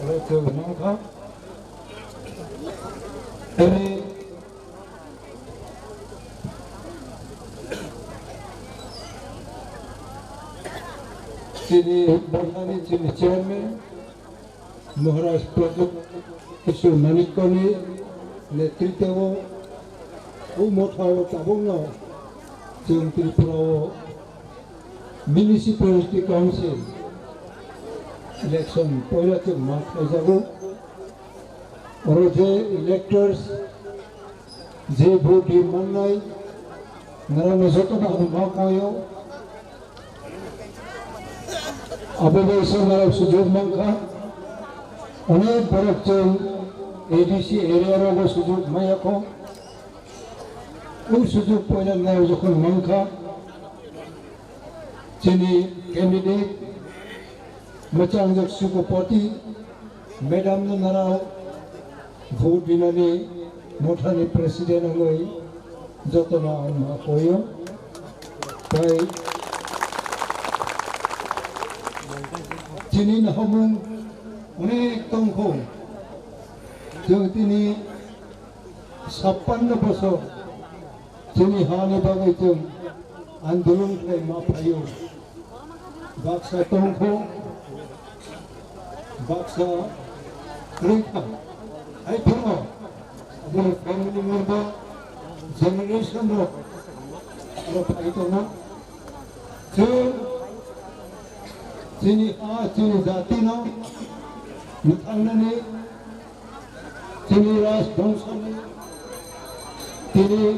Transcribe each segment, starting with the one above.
그렇죠. 뭔가 우리 चीनी बरहानी चीनी chairman Maharashtra project किशोर मानिकनी नेतृत्व मोठाव ताबंगनाव जों त्रिपुराव म्युनिसिपालिटी काउंसिल इलेक्शन पहला जों मा खालामजागौ आरो जे इलेक्टर्स जे भोट मोननाय नारायण जतन मा खायो अबे इसोर सुजोग मंखा अनेक बरफ जों एडीसी एरिया रो सुजोग मायाखौ उस सुजोग पहला नाव जखन मंखा जोंनि कैंडिडेट मचांजक सुकपति मैडम ने नाराव भोट बिनानि मोठानि प्रेसिडेंट हंगै जतना मा कोयो ताई दिनै नाहमुं अनेक दंखौ जों दिनै 56 बोसोर जोंनि हानि बागै जों आंदोलन खालामना फायो बाक्सा दंखौ बाक्सा रैखा आइफोराव जों फेमिलि मेम्बर जेनेरेशन रो फायदोंना जों जोंनि जातिनाव नुथांनानै जोंनि राजबंशनि दिनै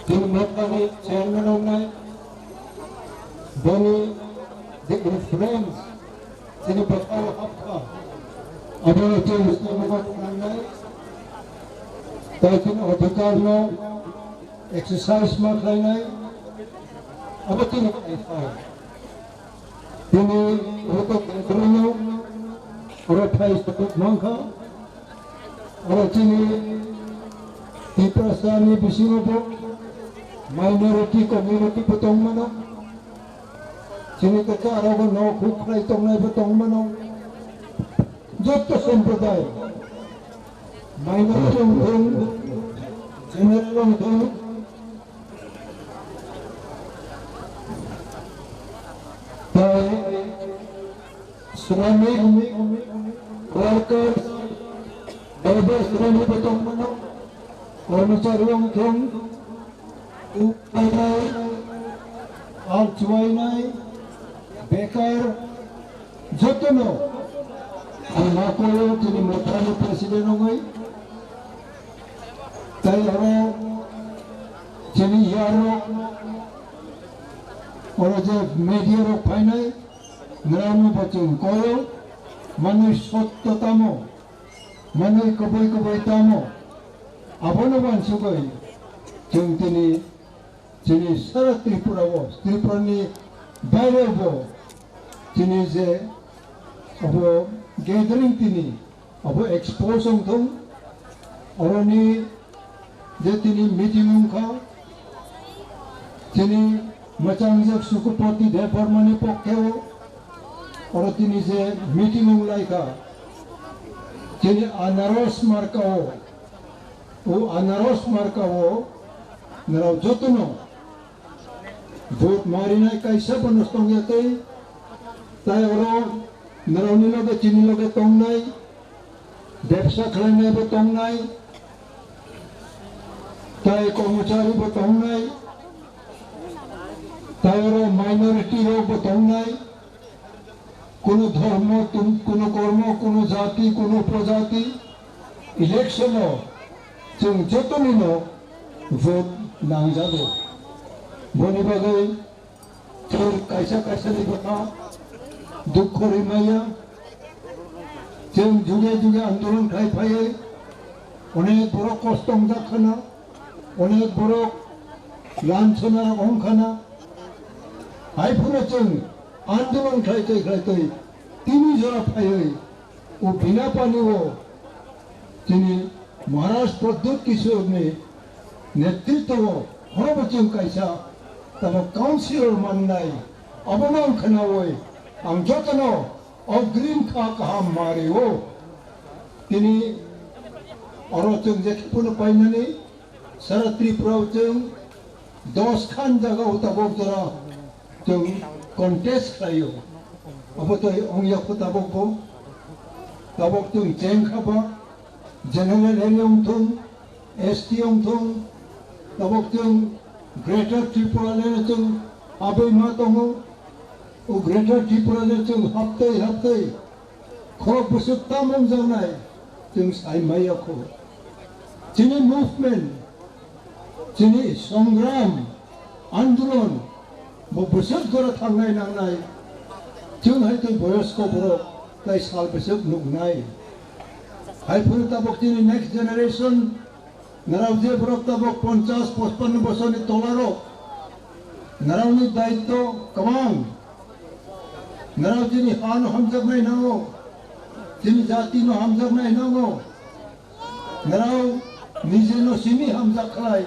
जों मोखानि चेयरमेन होनाय बेनि जे इन्फ्लुएंस जोंनि बचाव हाबखा आरो जों मुस्लिमफोरखौ खालामनाय दा जों अधिकारनाव एक्सारसाइज मा खालामनाय आरो जों खालामनाय दिनै रतो केन्द्रनाव आरो फाइस मंखा आरो दिनै त्रिपुरानि बिसिङावबो माइनरिटी कम्युनिटीबो दंमोन जोंनि कथा आरो न'खौ खालाय दंनायबो दंमोन जत सम्प्रदाय माइनरिटी दं जेनेरेल दं श्रमिक वर्कर्स लेबर श्रमिक दंमोन कर्मचारियों दं उपायनाय आरजुवायनाय बेकार जतनो माखौयो दिनै मोठानि प्रेसिडेंट हंगै ताई आरो दिनै यारो आरो जे मीडिया रो फायनाय नारायण बच्चन कोयो माने सत्यतामो माने कबै तामो आबोनो मानसिगै जों दिनै सारा त्रिपुरानि बायरावबो दिनै जे अब गेदारिं दिनै अब एक्सपोजों दं अरनि जे दिनै मिटिं खा दिनै मचांजक सुकपति देवबर्मानि पक्षेव और दिनै जे मिटिं लायखा दिनै आनारस मार्काव नाराव जतनो भोट मारिनाय कायसाबो नस्तंगयाखै ताई आरो नारावनि लगे दिनै लगे दंनाय बेबसा खालामनायबो दंनाय ताई कर्मचारिबो दंनाय ताई आरो माइनरिटी रोबो दंनाय कोनो धर्म कोनो कर्म कोनो जाति कोनो प्रजाति इलेक्शनाव जों जतनिनो भोट नांजागौ बनि बागै सोर कायसानि खोथा दुख रिमाया जों जुगे जुगे आंदोलन खालामफायो अनेक बर' खस्थ' जाखाना अनेक बर' लांसना अंखाना आइफोरा जों आंदोलन खालामते तिनि जरा फायै ओ बिना पानिओ दिनै महाराष्ट्र प्रद्युत किशोरनि नेतृत्व हरबो जों कायसा तब काउंसिलर माननाय अबनां खोनावै आं जतनो अग्रिम कहा मारे हो तिनी और जों जेखुनु पाइनानै सारा त्रिपुरायाव जों 10 खान जगह उताबक जरा जों कन्टेस्ट खालायो अब तो अंगिया उताबक बो ताबक जों जें खाबा जनरल एरिया उठुं एसटी उठुं ताबक जों ग्रेटर त्रिपुरा ले जों आबै मा दङ ओ ग्रेटर त्रिपुरा ले जों हाबते खरब बोसोरथाम जानाय जों सायमायाखौ जोंनि मुभमेन्ट जोंनि संग्राम आन्दोलन बोसोर गोरा थांनाय नांनाय जोंहाय जों बयस्क बरक ताय साल बोसोर नुनाय हायफोर ताबक जोंनि नेक्स्ट जेनेरेशन नारावजे बरक ताबक 50-55 बोसोरनि तलाराव नारावनि दायित्व गोबां नाराव जोंनि हानो हामजाबनाय नांगौ जोंनि जातिनो हामजाबनाय नांगौ नाराव निजेनो सिनि हामजाखाय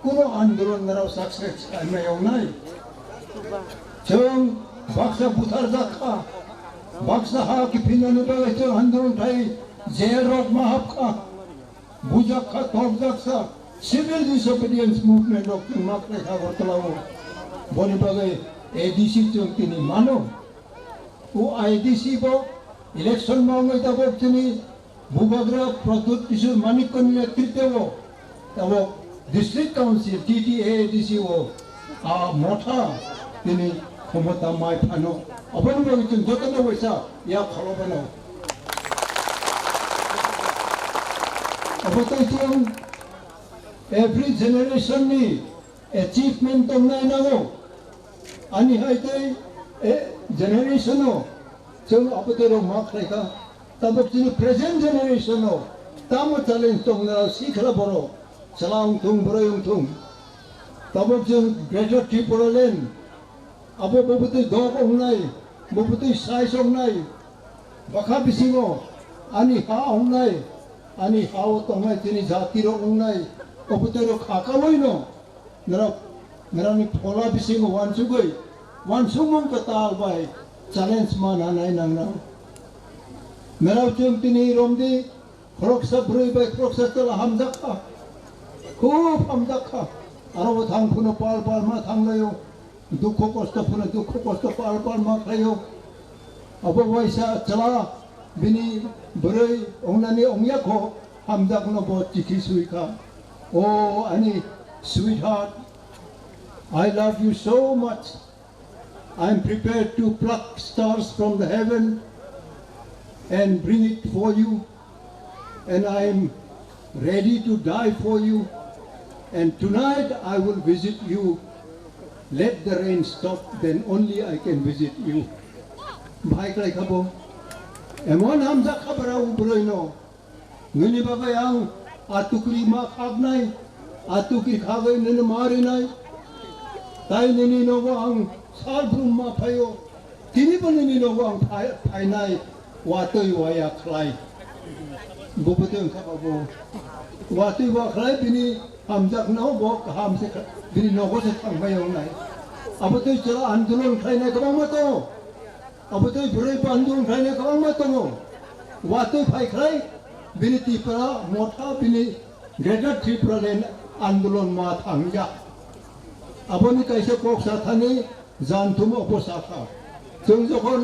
कुनो आन्दोलन नाराव साक्सेस खालामनायाव नाय जों बाक्सा बुथार जाखा बाक्सा हा किफिनानै बागै जों आन्दोलन थाय जेरक माहाबखा बुजाखा थरजाखसा सिभिल डिसोबिडियेंस मुभमेन्ट अफ जों माख्रै हागरतलाव बनि बागै एडीसी जों तिनि मानो ओ आईडीसी बो इलेक्शन मावनाय ताबक जोंनि बुबाग्रा प्रद्युत किशोर मानिकनि नेतृत्व ताबक डिस्ट्रिक्ट काउंसिल TTADC ओ मथा दिनै क्षमता माय फानो अबनि बागै जों जतन वैसा या खालामनो अबथाय जों एभ्री जेनेरेशन नि अचीवमेंट दंनाय नांगौ आनि हायथै जेनेरेशन जों अबथाय मा खालायखा ताबक जोंनि प्रेजेन्ट जेनेरेशन ताम चेलेन्ज दंना सिखला बर' चलां थुं ब्रयं थुं ताबक जों ग्रेटर त्रिपुरा लेण्ड अब बबतै दग हमनाय बबतै साइज हमनाय बाखा बिसिङो आनि हा हमनाय आनि हाव तंनाय जोंनि जातिर हमनाय अबतै खाकावैनो नरानि फला बिसिङो वानसुगै कताल बाय चेलेन्ज मान हानाय नांना नराव जों दिनै रमदि ख्रकसा ब्रै बाय ख्रकसा तला हामजाखा खूब हामजाखा आरो थांफुनो पाल मा थांलायो दुख कष्ट फुनो दुख कष्ट पाल मा खालायो अब वैसा चला बिनि ब्रै अंनानि अंयाखौ हामजाखनो बहुत चिखि सुइखा ओ आनि sweetheart I love you so much I am prepared to pluck stars from the heaven and bring it for you and I am ready to die for you and tonight I will visit you let the rain stop then only I can visit you bhai klai khabo emon hamza khabara ubroino ngini bagai ang atukri ma khabnai atukri khagai nene marinai tai nini no ang sal brumma phayo tini banini no ang phainai watoi waya khlai boboteng khababo watoi wa khlai bini hamjak no bo hamse bini no go se thangbayo nai abotoi chara आंदोलन खाइनाय गोबां मातो abotoi बुरै आंदोलन खाइनाय गोबां मातो watoi फाइख्लाय बिनि त्रिपुरा मथा बिनि greater Tripura लेण्ड आंदोलन मा थांजा आबनि कायसे पक्सा थानि जानथुम अपसाखा जों जखन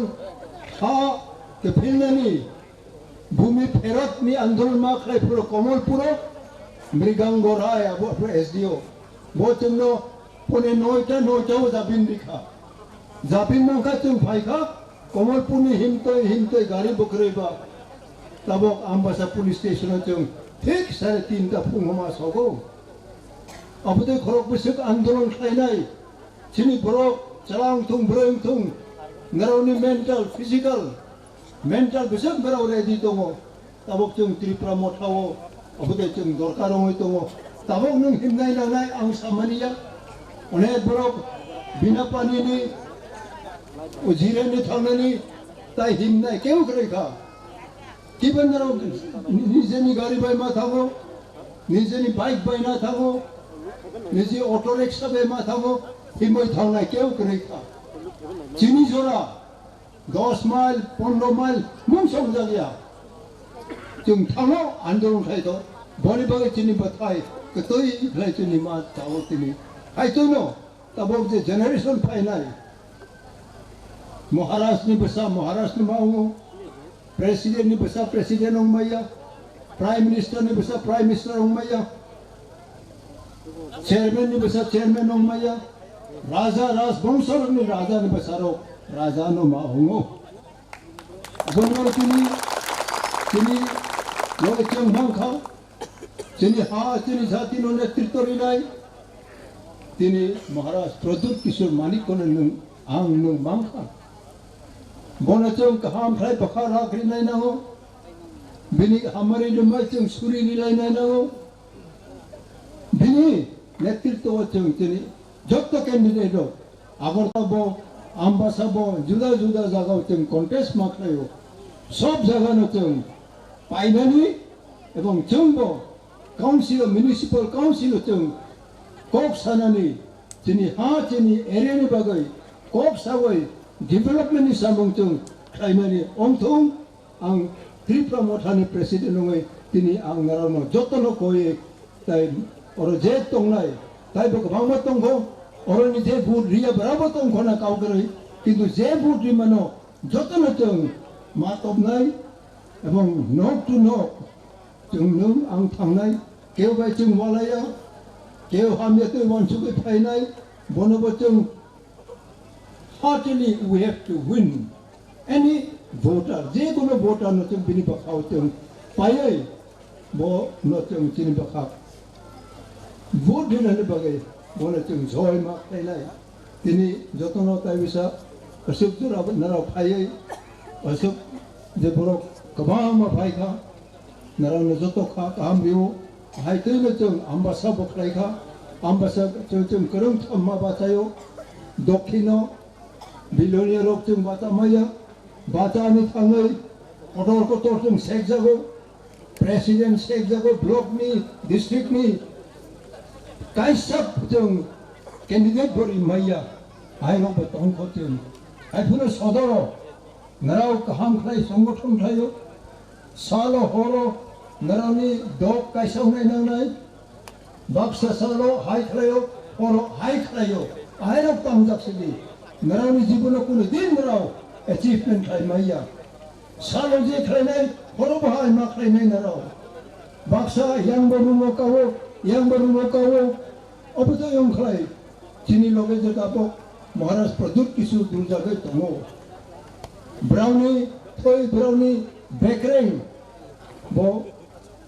हा केफिलनानि भूमि फेरतनि आंदोलन मा खालायफोर कमलपुर मृगांगराय अब SDO बोचनो पने नयटा जाबिन दिखा जाबिन मंखा जों फाइखा कमलपुरनि हिमतय गारि बखरैबा ताबक आम्बासा पुलिस स्टेशन जों ठीक 3:30 फुङाव सगौ अबदे खरक बिसक आंदोलन खालायनाय सिनि बरक चलां थुं ब्रयं थुं नारावनि मेन्टेल फिजिकल मेन्टेल बिसक बेराव रेडि दङ ताबक जों त्रिपुरा मथाव अबदे जों दरकार दङ ताबक नों हिमनाय लानाय आं सामानिया अनेक बरक बिना पानिनि जिरायनो थांनानै ताय हिमनाय केउ ग्रैखा किबन नाराव निजेनि गारि बायमा थाङो निजेनि बाइक बायना थाङो निजे अटो रिक्सा बायमा थाङो हिमै थांनाय केउ ग्रैखा जिनि जरा 10 माइल 15 माइल 뭉성 자기야 지금 탕어 안도는 가이도 버리버게 지니 버타이 그 또이 그래 지니 마 자오티니 하이토노 따보게 제너레이션 파이나이 महाराष्ट्र में बसा महाराष्ट्र में आऊँ प्रेसिडेंट ने बसा प्रेसिडेंट हूँ मैया प्राइम मिनिस्टर ने बसा प्राइम मिनिस्टर हूँ मैया चेयरमैन ने बसा चेयरमैन हूँ मैया राजा राजवंशर ने राजा ने बसा रो राजा नो माँ हूँ बोलो तिनी लोग चंग खाओ तिनी हाँ तिनी जाति नो नेतृत्व रिलाई तिनी महाराज प्रद्युत किशोर मानिक को ने आंग नो मांगा बोनचों कहाम फ्राई बखार आखरी नहीं ना हो बिनी हमारे लम्बा चों सुरी लीलाई नहीं ना हो बिनी नेतृत्व चों तिनी जब तक कैंडिडेट हो अगर तो वो आम्बासा वो जुदा जुदा जगह चों कॉन्टेस्ट मार्क रहे हो सब जगह न चों पाइनानी एवं चों वो काउंसिल म्युनिसिपल काउंसिल चों कोक सानानी तिनी हाँ तिनी एरिया ने बगै कोक सावै डेभलपमेन्टनि सामुंजों खायमानि अंथं आं त्रिपुरा मथानि प्रेसिडेन्ट नङै दिनै आं नारावनो जतन गयै ताइ अर जे दंनाय ताइबो गोबांबा दंखौ अरनि जे बुट रिया बराबो दंखना गावगरै किन्तु जे बुट रिमानो जतनजों मातबनाय एबं नक टु नक जों नों आं थांनाय केवबाय जों वालाया केव हामियातै वानसुकै फायनाय बनबो जों Heartily, we have to win. Any voter, जे कोनो voter न चुन बिनी बखाव चुन पाये, वो न चुन चिनी बखाव. Vote दिन हने बगे, वो न चुन जोय मा पहले. तिनी जोतो न ताई विसा, अशुभ जो राब नराव पाये, अशुभ जे बोलो कबाम मा पाई का, नराव न जोतो खा काम बियो, हाई तेल न चुन आम्बासा बखलाई का, आम्बासा चुन करम थम्मा बातायो, दोखिनो बिलोनिया रोग जों बाता माया बातानि थाङै कटर कटर जों सेक जागो प्रेसिडेंट सेक जागो ब्लकनि डिस्ट्रिक्टनि काइसाब जों कैंडिडेट बरि माया आइनो बतंखौ जों आइफोर सदर नराव गाहाम खाय संगठन थायो सालो हरो नरावनि दग काइसावनाय नांनाय बाक्सा सालो हाय खायो हरो हाय खायो आइनो तांजाखसि नरावनि जीवनों को दिन नराव अचीवमेंट खाय माया सालों जे खायनाय हरो बाहाय मा खायनाय नराव बाक्सा yang baru कावो अब तो yang खाय चिनी लोगे जे कापो महाराज प्रद्युत किशोर दुर्जागे तंगो ब्राउनी बेकरें वो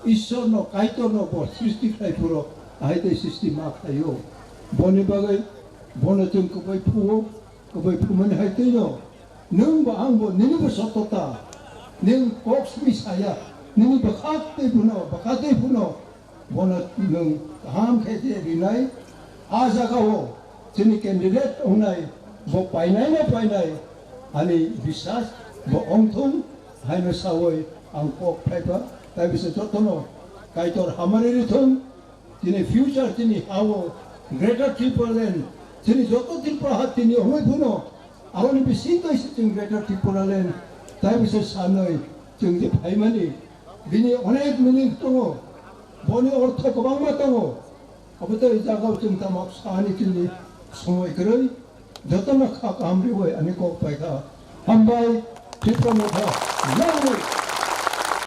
ईश्वर नो काइतो नो वो सृष्टि खाय पुरो आइते सृष्टि मा खायो बोने बागै बोने जों कबाय फुओ कबाय फुमन हायतेनो नों बा आंबो नोंबो सतता नों कक्स मिसाया नों बखाते फुनो बोने नों गाहाम खेते रिनाय आ जागाव जोंनि कैंडिडेट होनाय बो पाइनाय आनि विश्वास बो अंथं हायनो सावै आं कक फाइबा दा बिसोर जतनो काइतर हामारि रिथों दिनै फ्यूचर दिनै हावो ग्रेटर ट्रिपुरालेण्ड जोंनि जत त्रिपुरा हात दिनै हमै फुनो आंनि बिसिंतो जों ग्रेटर ट्रिपुरालेण्ड दा बिसोर सानै जों जे फाइमानि बिनि अनेक मिनिं दङ बनि अर्थ गोबांबा दङ अबतो जागाव जों तामाक सानि दिनै समय गरै जतनो खा कामरिवै आनि कक फाइखा हामबाय त्रिपुरा मथा